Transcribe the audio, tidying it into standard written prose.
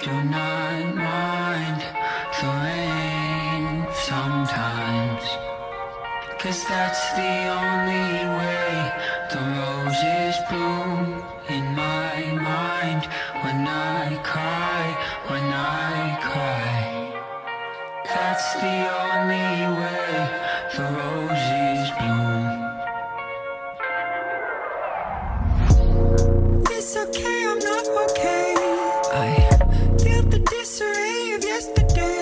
do not mind the rain sometimes, 'cause that's the only way the roses bloom in my mind. When I cry, when I cry, that's the only way the roses bloom. It's okay, I'm not okay. I Feel the disarray of yesterday.